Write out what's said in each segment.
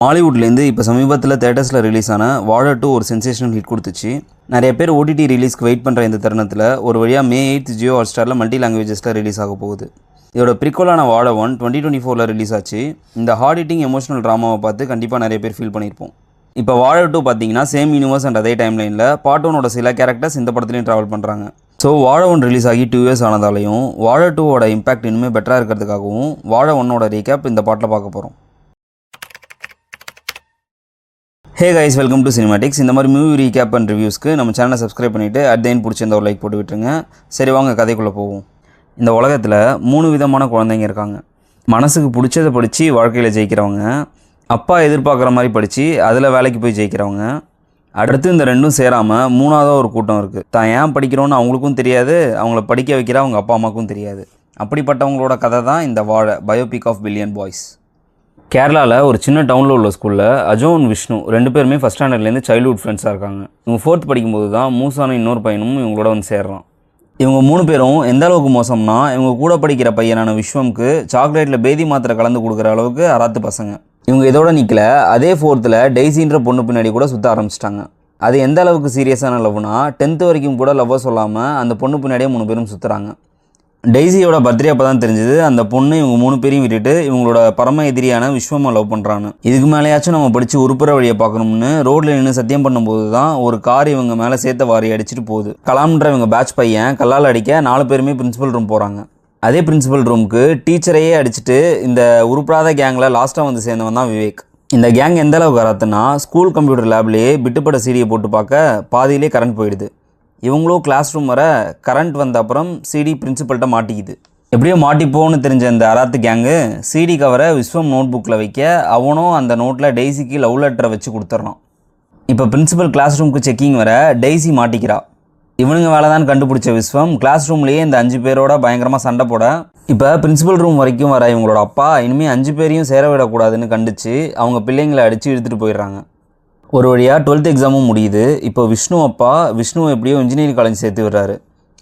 ஹாலிவுட்லேருந்து இப்போ சமீபத்தில் தேட்டர்ஸில் ரிலீஸ் ஆன வாழ 2 ஒரு சென்சேஷனல் ஹிட் கொடுத்துச்சு. நிறைய பேர் ஓடிடி ரிலீஸ்க்கு வெயிட் பண்ணுற இந்த தருணத்தில் ஒரு வழியாக May 8 ஜியோ ஹாட்ஸ்டாரில் மல்டி லாங்குவேஜஸில் ரிலீஸ் ஆக போகுது. இதோட ப்ரிக்வலான வாழ 1 2024 ரிலீஸ் ஆச்சு. இந்த ஹார்ட் ஹிட்டிங் எமோஷனல் ட்ராமாவை பார்த்து கண்டிப்பாக நிறைய பேர் ஃபீல் பண்ணியிருப்போம். இப்போ வாழ 2 பார்த்தீங்கன்னா சேம் யூனிவர்ஸ் அண்ட் அதே டைம் லைனில் பார்ட் 1ஓட சில கேரக்டர்ஸ் இந்த படத்துலையும் ட்ராவல் பண்ணுறாங்க. ஸோ வாழ 1 ரிலீஸ் ஆகி 2 years ஆனதாலையும் வாழ 2ஓட இம்பாக்ட் இன்னுமே பெட்டராக இருக்கிறதுக்காகவும் வாழ 1ஓட ரீகேப் இந்த பாட்டில் பார்க்க போகிறோம். Hey guys, welcome to cinematics. இந்த மாதிரி மூவி ரீகேப் அண்ட் ரிவ்யூஸ்க்கு நம்ம சேனலை சப்ஸ்கிரைப் பண்ணிவிட்டு அட் த எண்ட் பிடிச்சிருந்த ஒரு லைக் போட்டு விட்டுருங்க. சரி, வாங்க கதைக்குள்ளே போவோம். இந்த உலகத்தில் 3 விதமான குழந்தைங்க இருக்காங்க. மனசுக்கு பிடிச்சதை படித்து வாழ்க்கையில் ஜெயிக்கிறவங்க, அப்பா எதிர்பார்க்குற மாதிரி படித்து அதில் வேலைக்கு போய் ஜெயிக்கிறவங்க, அடுத்து இந்த ரெண்டும் சேராமல் 3ஆவதாக ஒரு கூட்டம் இருக்குது. தான் ஏன் படிக்கிறோன்னு அவங்களுக்கும் தெரியாது, அவங்கள படிக்க வைக்கிற அவங்க அப்பா அம்மாவுக்கும் தெரியாது. அப்படிப்பட்டவங்களோட கதை தான் இந்த வாழ பயோபிக் ஆஃப் பில்லியன் பாய்ஸ். கேரளாவில் ஒரு சின்ன டவுனில் உள்ள ஸ்கூலில் அஜோ அண்ட் விஷ்ணு 2 பேருமே ஃபஸ்ட் ஸ்டாண்டர்ட்லேருந்து சைல்ட்ஹுட் ஃப்ரெண்ட்ஸாக இருக்காங்க. இவங்க 4th படிக்கும்போது தான் மூசான இன்னொரு பையனும் இவங்களோட வந்து சேர்றான். இவங்க 3 பேரும் எந்த அளவுக்கு மோசம்னா, இவங்க கூட படிக்கிற பையனான விஸ்வம்க்கு சாக்லேட்டில் பேதி மாத்திரை கலந்து கொடுக்குற அளவுக்கு அராத்து பசங்க. இவங்க இதோட நிற்கல, அதே 4th டெய்ஸின்ற பொண்ணு பின்னாடி கூட சுற்ற ஆரம்பிச்சிட்டாங்க. அது எந்த அளவுக்கு சீரியஸான லவ்னா, 10th வரைக்கும் கூட லவ்வை சொல்லாமல் அந்த பொண்ணு பின்னாடியே 3 பேரும் சுற்றுறாங்க. டெய்ஸியோட பர்த்டே அப்போ தான் தெரிஞ்சது அந்த பொண்ணு இவங்க 3 பேரையும் விட்டுட்டு இவங்களோட பரம எதிரியான விஸ்வமாக லவ் பண்ணுறான்னு. இதுக்கு மேலேயாச்சும் நம்ம படித்து உருப்புற வழியை பார்க்கணும்னு ரோட்டில் நின்று சத்தியம் பண்ணும்போது தான் ஒரு கார் இவங்க மேலே சேர்த்த வாரி அடிச்சுட்டு போகுது. கலாம்ன்ற இவங்க பேட்ச் பையன் கல்லால் அடிக்க 4 பேருமே பிரின்சிபல் ரூம் போகிறாங்க. அதே பிரின்சிபல் ரூமுக்கு டீச்சரையே அடிச்சுட்டு இந்த உருப்படாத கேங்கில் லாஸ்ட்டாக வந்து சேர்ந்தவன் தான் விவேக். இந்த கேங் எந்த அளவுக்கு வராதுன்னா, ஸ்கூல் கம்ப்யூட்டர் லேப்லேயே பிட்டுப்பட சீடியை போட்டு பார்க்க பாதியிலே கரண்ட் போயிடுது. இவங்களும் கிளாஸ் ரூம் வர கரண்ட் வந்த அப்புறம் சிடி பிரின்சிபல்கிட்ட மாட்டிக்குது. எப்படியோ மாட்டிப்போன்னு தெரிஞ்ச இந்த அராத்து கேங்கு சிடி கவரை விஸ்வம் நோட் புக்கில் வைக்க அவனும் அந்த நோட்டில் டெய்ஸிக்கு லவ் லெட்டரை வச்சு கொடுத்துட்றான். இப்போ பிரின்சிபல் கிளாஸ் ரூமுக்கு செக்கிங் வர டெய்ஸி மாட்டிக்கிறா. இவனுங்க வேலை தான் கண்டுபிடிச்ச விஸ்வம் கிளாஸ் ரூம்லேயே இந்த 5 பேரோட பயங்கரமாக சண்டை போட, இப்போ பிரின்சிபல் ரூம் வரைக்கும் வர இவங்களோட அப்பா இனிமேல் 5 பேரையும் சேர விடக்கூடாதுன்னு கண்டித்து அவங்க பிள்ளைங்களை அடித்து இழுத்துட்டு போயிடுறாங்க. ஒரு வழியாக 12th எக்ஸாமும் முடியுது. இப்போ விஷ்ணு அப்பா விஷ்ணுவை எப்படியோ இன்ஜினியரிங் காலேஜ் சேர்த்து விடுறாரு.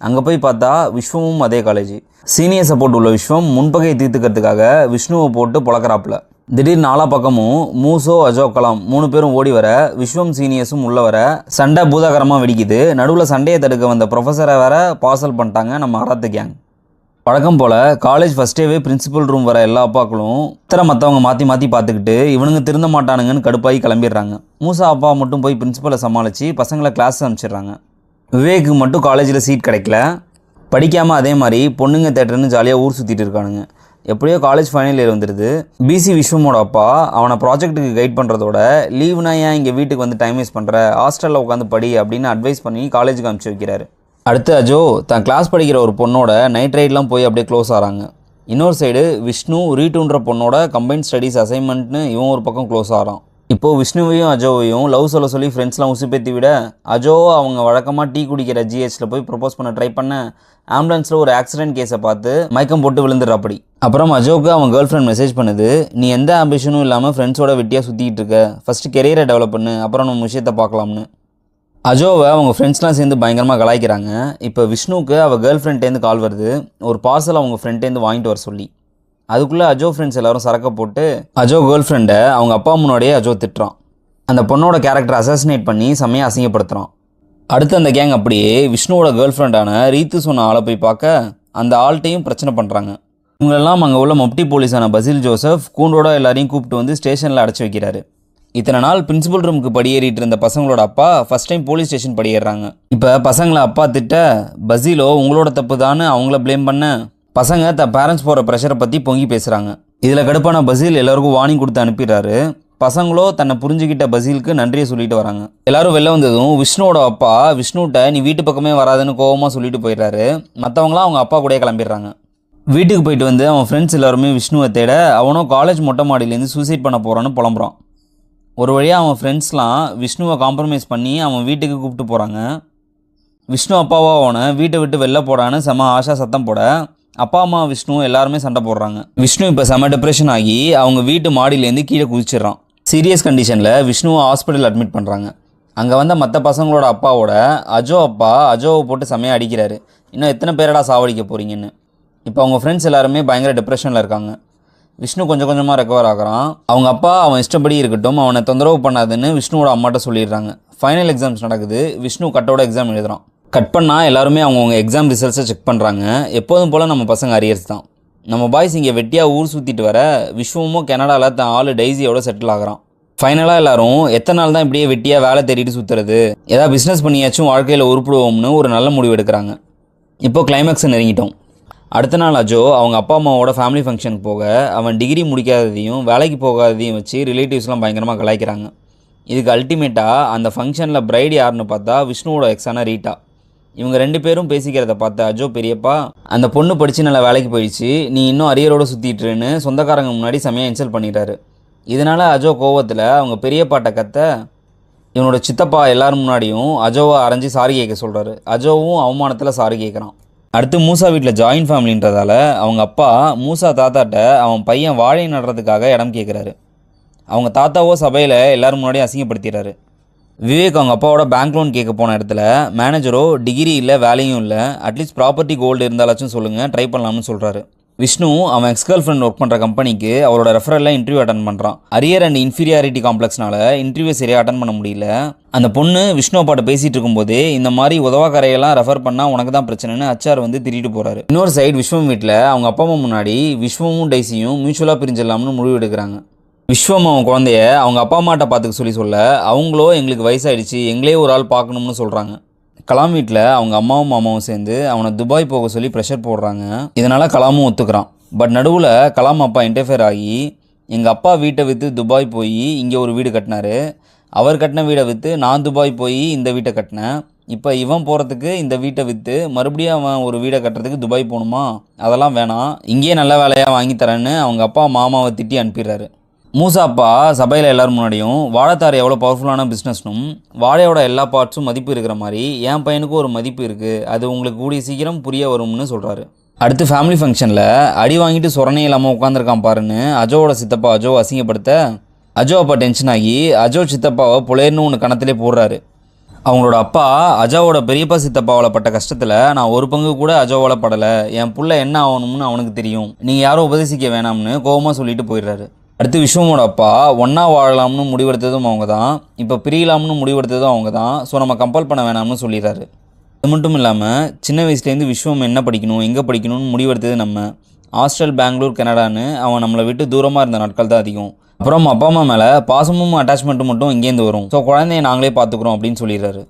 அங்கே போய் பார்த்தா விஸ்வமும் அதே காலேஜ். சீனியர் சப்போர்ட் உள்ள விஸ்வம் முன்பகையை தீர்த்துக்கிறதுக்காக விஷ்ணுவை போட்டு பொழக்கிறாப்புல. திடீர்னு 4 பக்கமும் மூசோ அஜோ கலாம் 3 பேரும் ஓடி வர விஸ்வம் சீனியர்ஸும் உள்ள வர சண்டை பூதாகரமாக வெடிக்குது. நடுவில் சண்டையை தடுக்க வந்த ப்ரொஃபஸரை வேற பார்சல் பண்ணிட்டாங்க நம்ம அராத்து கேங். வழக்கம் போல் காலேஜ் ஃபஸ்ட் டேவே பிரின்சிபல் ரூம் வர எல்லா அப்பாக்களும் மற்றவங்க மாற்றி பார்த்துக்கிட்டு இவனுங்க திருந்த மாட்டானுங்கன்னு கடுப்பாகி கிளம்பிடுறாங்க. மூசா அப்பா மட்டும் போய் பிரின்சிபலை சமாளித்து பசங்களை கிளாஸ் அனுப்பிச்சிடுறாங்க. விவேக்கு மட்டும் காலேஜில் சீட் கிடைக்கல. படிக்காமல் அதே மாதிரி பொண்ணுங்க தேட்டர்னு ஜாலியாக ஊர் சுற்றிட்டு இருக்கானுங்க. எப்படியோ காலேஜ் ஃபைனல் இயர் வந்துடுது. பிசி விஸ்வமோட அப்பா அவனை ப்ராஜெக்ட்டுக்கு கைட் பண்ணுறதோட லீவ்னா ஏன் இங்கே வீட்டுக்கு வந்து டைம் வேஸ்ட் பண்ணுற, ஹாஸ்டலில் உட்காந்து படி அப்படின்னு அட்வைஸ் பண்ணி காலேஜுக்கு அனுப்பிச்சி வைக்கிறாரு. அடுத்து அஜோ தான் கிளாஸ் படிக்கிற ஒரு பொண்ணோட நைட் ரைட்லாம் போய் அப்படியே க்ளோஸ் ஆகிறாங்க. இன்னொரு சைடு விஷ்ணு ரீட்டுன்ற பொண்ணோட கம்பைன்ட் ஸ்டடீஸ் அசைன்மெண்ட்னு இவன் ஒரு பக்கம் க்ளோஸ் ஆகிறான். இப்போது விஷ்ணுவையும் அஜோவையும் லவ் சொல்ல சொல்லி ஃப்ரெண்ட்ஸ்லாம் உசுப்பேற்றி விட அஜோ அவங்க வழக்கமாக டீ குடிக்கிற ஜிஹெச்சில் போய் ப்ரப்போஸ் பண்ண ட்ரை பண்ண ஆம்புலன்ஸில் ஒரு ஆக்சிடென்ட் கேஸை பார்த்து மயக்கம் போட்டு விழுந்துடுறாப்படி. அப்புறம் அஜோவுக்கு அவன் கேர்ள் ஃப்ரெண்ட் மெசேஜ் பண்ணுது, நீ எந்த ஆம்பிஷனும் இல்லாமல் ஃப்ரெண்ட்ஸோட வெட்டியாக சுற்றிக்கிட்டு இருக்க, ஃபஸ்ட்டு கெரியரை டெவலப் பண்ணு, அப்புறம் நம்ம விஷயத்தை பார்க்கலாம்னு. அஜோவை அவங்க ஃப்ரெண்ட்ஸ்லாம் சேர்ந்து பயங்கரமாக கலாய்க்கிறாங்க. இப்போ விஷ்ணுவுக்கு அவள் கேர்ள் ஃப்ரெண்ட்லேருந்து கால் வருது, ஒரு பார்சல் அவங்க ஃப்ரெண்ட்லேருந்து வாங்கிட்டு வர சொல்லி. அதுக்குள்ளே அஜோ ஃப்ரெண்ட்ஸ் எல்லோரும் சரக்க போட்டு அஜோ கேர்ள் ஃப்ரெண்டை அவங்க அப்பா முன்னாடியே அஜோ திட்டுறான். அந்த பொண்ணோட கேரக்டரை அசாசினேட் பண்ணி செம்மையாக அசிங்கப்படுத்துகிறான். அடுத்து அந்த கேங் அப்படியே விஷ்ணுவோட கேர்ள் ஃப்ரெண்டான ரீத்து சொன்ன ஆளை போய் பார்க்க அந்த ஆள்கிட்டையும் பிரச்சனை பண்ணுறாங்க. இவங்களெல்லாம் அங்கே உள்ள மப்டி போலீஸான பசில் ஜோசப் கூண்டோட எல்லாரையும் கூப்பிட்டு வந்து ஸ்டேஷனில் அடைச்சி வைக்கிறாரு. இத்தனை நாள் பிரின்சிபல் ரூமுக்கு படியேறிட்டு இருந்த பசங்களோட அப்பா ஃபஸ்ட் டைம் போலீஸ் ஸ்டேஷன் படியேறாங்க. இப்போ பசங்களை அப்பா திட்ட பசிலோ உங்களோட தப்பு தான்னு அவங்கள ப்ளேம் பண்ண பசங்க தன் பேரண்ட்ஸ் போகிற ப்ரெஷரை பற்றி பொங்கி பேசுகிறாங்க. இதில் கடுப்பான பசில் எல்லாருக்கும் வார்னிங் கொடுத்து அனுப்பிடுறாரு. பசங்களோ தன்னை புரிஞ்சுக்கிட்ட பசிலுக்கு நன்றியை சொல்லிட்டு வராங்க. எல்லாரும் வெளில வந்ததும் விஷ்ணுவோட அப்பா விஷ்ணுகிட்ட நீ வீட்டு பக்கமே வராதுன்னு கோவமாக சொல்லிட்டு போயிடுறாரு. மற்றவங்களாம் அவங்க அப்பா கூட கிளம்பிடுறாங்க. வீட்டுக்கு போயிட்டு வந்து அவன் ஃப்ரெண்ட்ஸ் எல்லாருமே விஷ்ணுவை தேட அவனும் காலேஜ் மொட்டை மாடியிலேருந்து சூசைட் பண்ண போகிறான்னு புலம்புறான். ஒரு வழியாக அவன் ஃப்ரெண்ட்ஸ்லாம் விஷ்ணுவை காம்ப்ரமைஸ் பண்ணி அவன் வீட்டுக்கு கூப்பிட்டு போகிறாங்க. விஷ்ணு அப்பாவா அவனை வீட்டை விட்டு வெளில போடான்னு செம ஆஷா சத்தம் போட அப்பா அம்மா விஷ்ணு எல்லாருமே சண்டை போடுறாங்க. விஷ்ணு இப்போ செம டிப்ரெஷன் ஆகி அவங்க வீட்டு மாடியிலேருந்து கீழே குதிச்சிடுறான். சீரியஸ் கண்டிஷனில் விஷ்ணுவை ஹாஸ்பிட்டல் அட்மிட் பண்ணுறாங்க. அங்கே வந்த மற்ற பசங்களோட அப்பாவோட அஜோ அப்பா அஜோவை போட்டு செமையாக அடிக்கிறாரு. இன்னும் எத்தனை பேரடா சாவடிக்க போகிறீங்கன்னு. இப்போ அவங்க ஃப்ரெண்ட்ஸ் எல்லாருமே பயங்கர டிப்ரெஷனில் இருக்காங்க. விஷ்ணு கொஞ்சம் கொஞ்சமாக ரெக்கவர் ஆகிறான். அவங்க அப்பா அவன் இஷ்டப்படி இருக்கட்டும், அவனை தொந்தரவு பண்ணாதுன்னு விஷ்ணுவோட அம்மாட்ட சொல்லிடுறாங்க. ஃபைனல் எக்ஸாம்ஸ் நடக்குது. விஷ்ணு கட்டோட எக்ஸாம் எழுதுறான். கட் பண்ணால் எல்லாருமே அவங்கவுங்க எக்ஸாம் ரிசல்ட்ஸை செக் பண்ணுறாங்க. எப்போதும் போல் நம்ம பசங்க அரியர்ஸ் தான். நம்ம பாய்ஸ் இங்கே வெட்டியாக ஊர் சுற்றிட்டு வர விஷ்ணுவும் கனடாவில் தான் ஆள் டெய்ஸியோட செட்டில் ஆகிறான். ஃபைனலாக எல்லாரும் எத்தனை நாள் தான் இப்படியே வெட்டியாக வேலை தேடிட்டு சுற்றுறது, ஏதாவது பிஸ்னஸ் பண்ணியாச்சும் வாழ்க்கையில் உருப்பிடுவோம்னு ஒரு நல்ல முடிவு எடுக்கிறாங்க. இப்போ கிளைமேக்ஸ் நெருங்கிட்டோம். அடுத்த நாள் அஜோ அவங்க அப்பா அம்மாவோட ஃபேமிலி ஃபங்க்ஷனுக்கு போக அவன் டிகிரி முடிக்காததையும் வேலைக்கு போகாததையும் வச்சு ரிலேட்டிவ்ஸ்லாம் பயங்கரமாக கலாய்க்கிறாங்க. இதுக்கு அல்டிமேட்டாக அந்த ஃபங்க்ஷனில் பிரைடு யாருன்னு பார்த்தா விஷ்ணுவோட எக்ஸான ரீட்டா. இவங்க 2 பேரும் பேசிக்கிறத பார்த்த அஜோ பெரியப்பா, அந்த பொண்ணு படித்து நல்லா வேலைக்கு போயிடுச்சு, நீ இன்னும் அரியரோடு சுற்றிட்டுருன்னு சொந்தக்காரங்க முன்னாடி செமையாக இன்சல்ட் பண்ணிட்டாரு. இதனால் அஜோ கோவத்தில் அவங்க பெரியப்பாட்ட கத்த இவனோட சித்தப்பா எல்லாரும் முன்னாடியும் அஜோவை அரைஞ்சி சாரி கேட்க சொல்கிறாரு. அஜோவும் அவமானத்தில் சாரி கேட்குறான். அடுத்து மூசா வீட்டில் ஜாயின்ட் ஃபேமிலின்றதால அவங்க அப்பா மூசா தாத்தாட்ட அவன் பையன் வாழை நடுறதுக்காக இடம் கேட்குறாரு. அவங்க தாத்தாவோ சபையில் எல்லோரும் முன்னாடியும் அசிங்கப்படுத்திடுறாரு. விவேக் அவங்க அப்பாவோட பேங்க் லோன் கேட்க போன இடத்துல மேனேஜரோ டிகிரி இல்லை வேலையும் இல்லை, அட்லீஸ்ட் ப்ராப்பர்ட்டி கோல்டு இருந்தாலாச்சும் சொல்லுங்கள், ட்ரை பண்ணலாம்னு சொல்கிறாரு. விஷ்ணு அவன் எக்ஸ் கேர்ள் ஃப்ரெண்ட் ஒர்க் பண்ணுற கம்பெனிக்கு அவரோட ரெஃபரலில் இன்டர்வியூ அட்டன் பண்ணுறான். அரியர் அண்ட் இன்ஃபீரியாரிட்டி காம்ப்ளெக்ஸ்னால இன்டர்வியூ சரியாக அட்டன் பண்ண முடியல. அந்த பொண்ணு விஷ்ணு அப்பாட்ட பேசிகிட்டு இருக்கும்போதே இந்த மாதிரி உதவாக்கரையெல்லாம் ரெஃபர் பண்ணால் உனக்கு தான் பிரச்சனைன்னு அச்சார் வந்து திட்டிட்டு போகிறாரு. இன்னொரு சைடு விஸ்வம் வீட்டில் அவங்க அப்பா அம்மா முன்னாடி விஸ்வமும் டெய்ஸியும் மியூச்சுவலாக பிரிஞ்சிடலாம்னு முடிவு எடுக்கிறாங்க. விஸ்வம் அவன் குழந்தைய அவங்க அப்பா அம்மாட்ட பார்த்துக்க சொல்ல அவங்களோ எங்களுக்கு வயசாகிடுச்சு, எங்களே ஒரு ஆள் பார்க்கணும்னு சொல்கிறாங்க. கலாம் வீட்டில் அவங்க அம்மாவும் மாமாவும் சேர்ந்து அவனை துபாய் போக சொல்லி ப்ரெஷர் போடுறாங்க. இதனால் கலாமும் ஒத்துக்கிறான். பட் நடுவில் கலாம் அப்பா இன்டர்ஃபியர் ஆகி எங்கள் அப்பா வீட்டை விற்று துபாய் போய் இங்கே ஒரு வீடு கட்டினார், அவர் கட்டின வீடை விற்று நான் துபாய் போய் இந்த வீட்டை கட்டினேன், இப்போ இவன் போகிறதுக்கு இந்த வீட்டை விற்று மறுபடியும் அவன் ஒரு வீடை கட்டுறதுக்கு துபாய் போகணுமா, அதெல்லாம் வேணாம், இங்கேயே நல்ல வேலையாக வாங்கி தரேன்னு அவங்க அப்பா மாமாவை திட்டி அனுப்பிடுறாரு. மூசா அப்பா சபையில் எல்லோரும் முன்னாடியும் வாழைத்தார் எவ்வளோ பவர்ஃபுல்லான பிஸ்னஸ்னும் வாழையோட எல்லா பார்ட்ஸும் மதிப்பு இருக்கிற மாதிரி என் பையனுக்கும் ஒரு மதிப்பு இருக்குது, அது உங்களுக்கு கூடிய சீக்கிரம் புரிய வரும்னு சொல்கிறாரு. அடுத்து ஃபேமிலி ஃபங்க்ஷனில் அடி வாங்கிட்டு சொரணே இல்லாமல் உட்காந்துருக்கான் பாருன்னு அஜோவோட சித்தப்பா அஜோ அசிங்கப்படுத்த அஜோ அப்பா டென்ஷன் ஆகி அஜோ சித்தப்பாவை புலேர்னு ஒன்று கணத்திலே போடுறாரு. அவங்களோட அப்பா அஜாவோட பெரியப்பா சித்தப்பாவில் பட்ட கஷ்டத்தில் நான் ஒரு பங்கு கூட அஜோவால் படலை, என் புள்ள என்ன ஆகணும்னு அவனுக்கு தெரியும், நீங்கள் யாரும் உபதேசிக்க வேணாம்னு கோபமாக சொல்லிட்டு போயிடுறாரு. அடுத்து விஸ்வமோட அப்பா ஒன்றா வாழலாம்னு முடிவெடுத்ததும் அவங்க தான், இப்போ பிரியலாம்னு முடிவெடுத்ததும் அவங்க தான், ஸோ நம்ம கம்பல் பண்ண வேணாம்னு சொல்லிடுறாரு. அது மட்டும் இல்லாமல் சின்ன வயசுலேருந்து விஸ்வம் என்ன படிக்கணும் எங்கே படிக்கணும்னு முடிவெடுத்தது நம்ம. ஹாஸ்டல், பெங்களூர், கனடான்னு அவன் நம்மளை விட்டு தூரமாக இருந்த நாட்கள் தான் அதிகம். அப்புறம் அப்பா அம்மா மேலே பாசமும் அட்டாச்மெண்ட்டும் மட்டும் இங்கேருந்து வரும், ஸோ குழந்தைய நாங்களே பார்த்துக்குறோம் அப்படின்னு சொல்லிடுறாரு.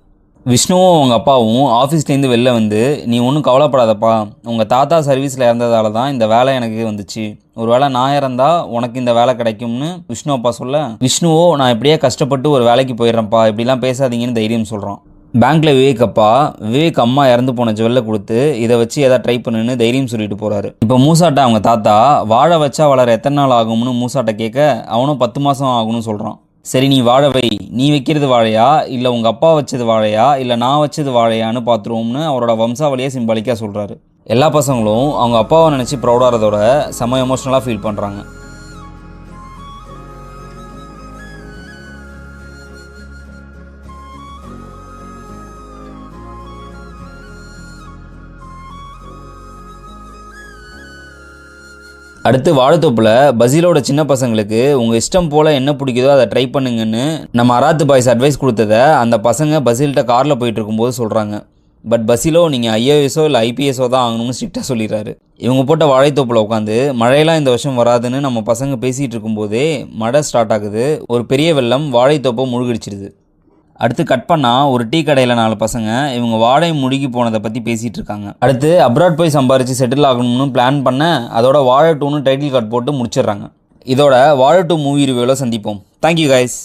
விஷ்ணுவும் அவங்க அப்பாவும் ஆஃபீஸ்லேருந்து வெளில வந்து நீ ஒன்றும் கவலைப்படாதப்பா, உங்கள் தாத்தா சர்வீஸில் இறந்ததால தான் இந்த வேலை எனக்கு வந்துச்சு, ஒரு வேளை நான் இறந்தால் உனக்கு இந்த வேலை கிடைக்கும்னு விஷ்ணு அப்பா சொல்ல விஷ்ணுவோ நான் இப்படியே கஷ்டப்பட்டு ஒரு வேலைக்கு போயிடுறேன்ப்பா, இப்படிலாம் பேசாதீங்கன்னு தைரியம் சொல்கிறான். பேங்க்கில் விவேக் அம்மா இறந்து போன ஜுவல்லை கொடுத்து இதை வச்சு எதாவது ட்ரை பண்ணுன்னு தைரியம் சொல்லிட்டு போகிறாரு. இப்போ மூசாட்ட அவங்க தாத்தா வாழை வச்சா வளர எத்தனை நாள் ஆகும்னு மூசாட்ட கேட்க அவனும் 10 மாதம் ஆகும்னு சொல்கிறான். சரி நீ வாழை வை, நீ வைக்கிறது வாழையா இல்லை உங்கள் அப்பா வச்சது வாழையா இல்லை நான் வச்சது வாழையான்னு பார்த்துருவோம்னு அவரோட வம்சாவளியை சிம்பாலிக்காக சொல்கிறாரு. எல்லா பசங்களும் அவங்க அப்பாவை நினச்சி ப்ரௌடாகிறதோட செம்ம எமோஷ்னலாக ஃபீல் பண்ணுறாங்க. அடுத்து வாழைத்தோப்பில் பசீலோட சின்ன பசங்களுக்கு உங்கள் இஷ்டம் போல் என்ன பிடிக்குதோ அதை ட்ரை பண்ணுங்கன்னு நம்ம அராத்து பாய்ஸ் அட்வைஸ் கொடுத்ததை அந்த பசங்க பசீல்கிட்ட காரில் போயிட்டு இருக்கும்போது சொல்கிறாங்க. பட் பசீலோ நீங்கள் ஐஏஎஸோ இல்லை ஐபிஎஸோ தான் ஆகணும்னு ஸ்ட்ரிக்டாக சொல்லிடுறாரு. இவங்க போட்ட வாழைத்தோப்பில் உட்காந்து மழையெல்லாம் இந்த வருஷம் வராதுன்னு நம்ம பசங்க பேசிகிட்டு இருக்கும்போதே மழை ஸ்டார்ட் ஆகுது. ஒரு பெரிய வெள்ளம் வாழைத்தோப்பை முழுகடிச்சிடுது. அடுத்து கட் பண்ணால் ஒரு டீ கடையில் 4 பசங்க இவங்க வாழை முழுகி போனதை பற்றி பேசிகிட்டு இருக்காங்க. அடுத்து அப்ராட் போய் சம்பாரித்து செட்டில் ஆகணும்னு பிளான் பண்ண அதோட வாழை 2ன்னு டைட்டில் கார்டு போட்டு முடிச்சிடுறாங்க. இதோட வாழை 2 மூவி ரிவ்யூவில் சந்திப்போம். Thank you guys.